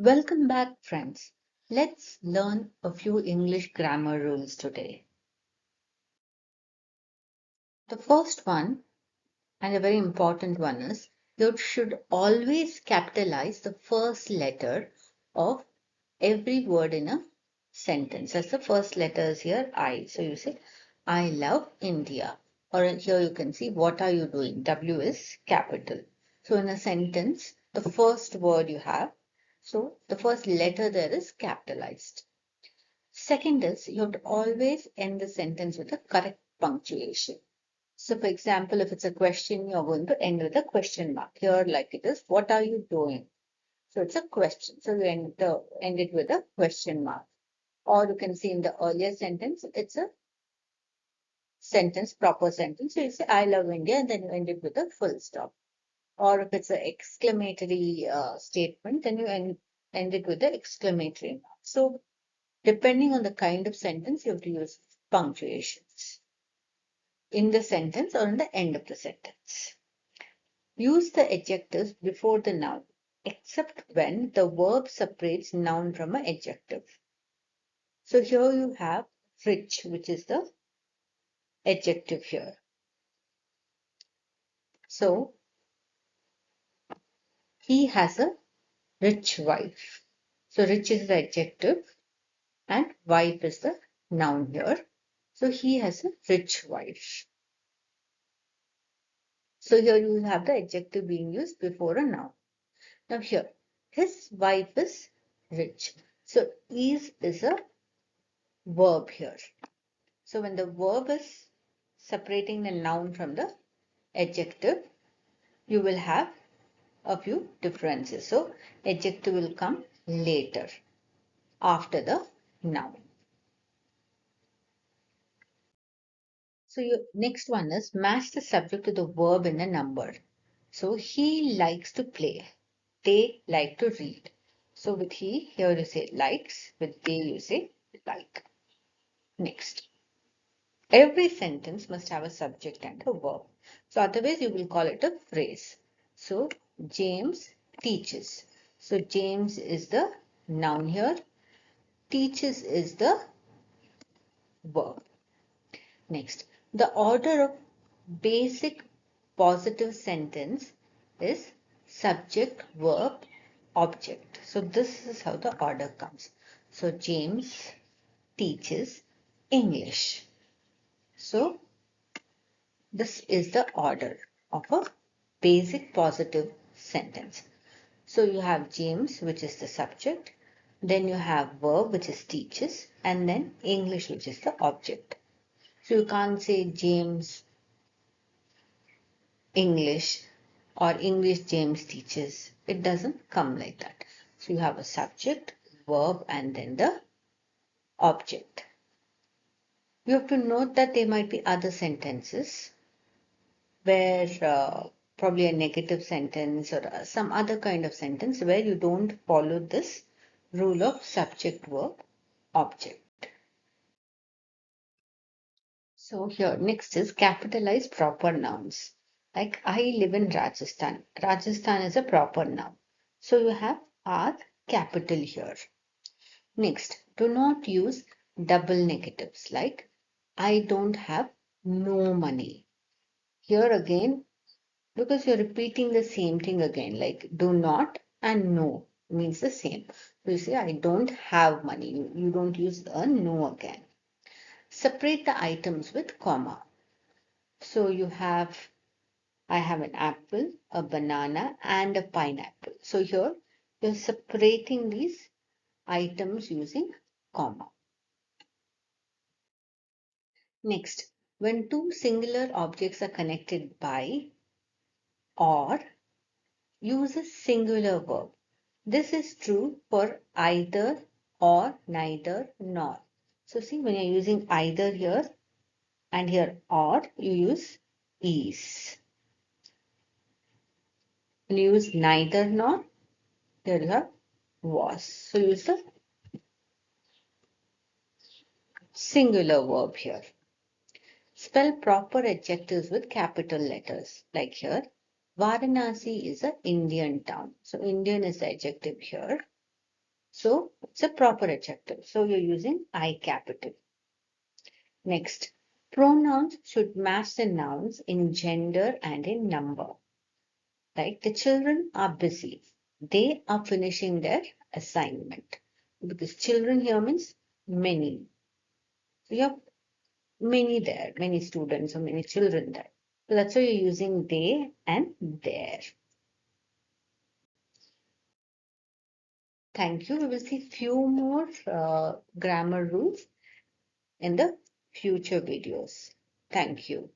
Welcome back, friends. Let's learn a few English grammar rules today. The first one, and a very important one, is you should always capitalize the first letter of every word in a sentence. As the first letter is here, I. So you say, I love India. Or here you can see, what are you doing? W is capital. So in a sentence, the first word you have, so the first letter there is capitalized. Second is you have to always end the sentence with a correct punctuation. So for example, if it's a question, you're going to end with a question mark. Here, like it is, what are you doing? So it's a question. So you end it with a question mark. Or you can see in the earlier sentence, it's a sentence, proper sentence. So you say, I love India, and then you end it with a full stop. Or if it's an exclamatory statement, then you end it with the exclamatory mark. So depending on the kind of sentence, you have to use punctuations in the sentence or in the end of the sentence. Use the adjectives before the noun, except when the verb separates noun from an adjective. So here you have rich, which is the adjective here. So he has a rich wife. So rich is the adjective and wife is the noun here. So he has a rich wife. So here you will have the adjective being used before a noun. Now here, his wife is rich. So is a verb here. So when the verb is separating the noun from the adjective, you will have a few differences. So adjective will come later after the noun. So your next one is match the subject to the verb in a number. So he likes to play. They like to read. So with he, here you say likes. With they, you say like. Next. Every sentence must have a subject and a verb. So otherwise you will call it a phrase. So James teaches. So James is the noun here. Teaches is the verb. Next, the order of basic positive sentence is subject, verb, object. So this is how the order comes. So James teaches English. So this is the order of a basic positive sentence. So you have James, which is the subject, then you have verb, which is teaches, and then English, which is the object. So you can't say James English or English James teaches. It doesn't come like that. So you have a subject, verb, and then the object. You have to note that there might be other sentences where probably a negative sentence or some other kind of sentence where you don't follow this rule of subject, verb, object. So here next is capitalize proper nouns. Like I live in Rajasthan. Rajasthan is a proper noun. So you have R capital here. Next, do not use double negatives like I don't have no money. Here again, because you're repeating the same thing again, like do not and no means the same. So you say I don't have money. You don't use a no again. Separate the items with comma. So you have I have an apple, a banana, and a pineapple. So here you're separating these items using comma. Next, when two singular objects are connected by or, use a singular verb. This is true for either or, neither, nor. So see, when you're using either here and here or, you use is. When you use neither nor, here you have was. So use the singular verb here. Spell proper adjectives with capital letters. Like here, Varanasi is an Indian town. So Indian is the adjective here. So it's a proper adjective. So you're using I capital. Next, pronouns should match the nouns in gender and in number. Right? The children are busy. They are finishing their assignment. Because children here means many. So you have many there, many students or many children there. So that's why you're using they and their. Thank you. We will see few more grammar rules in the future videos. Thank you.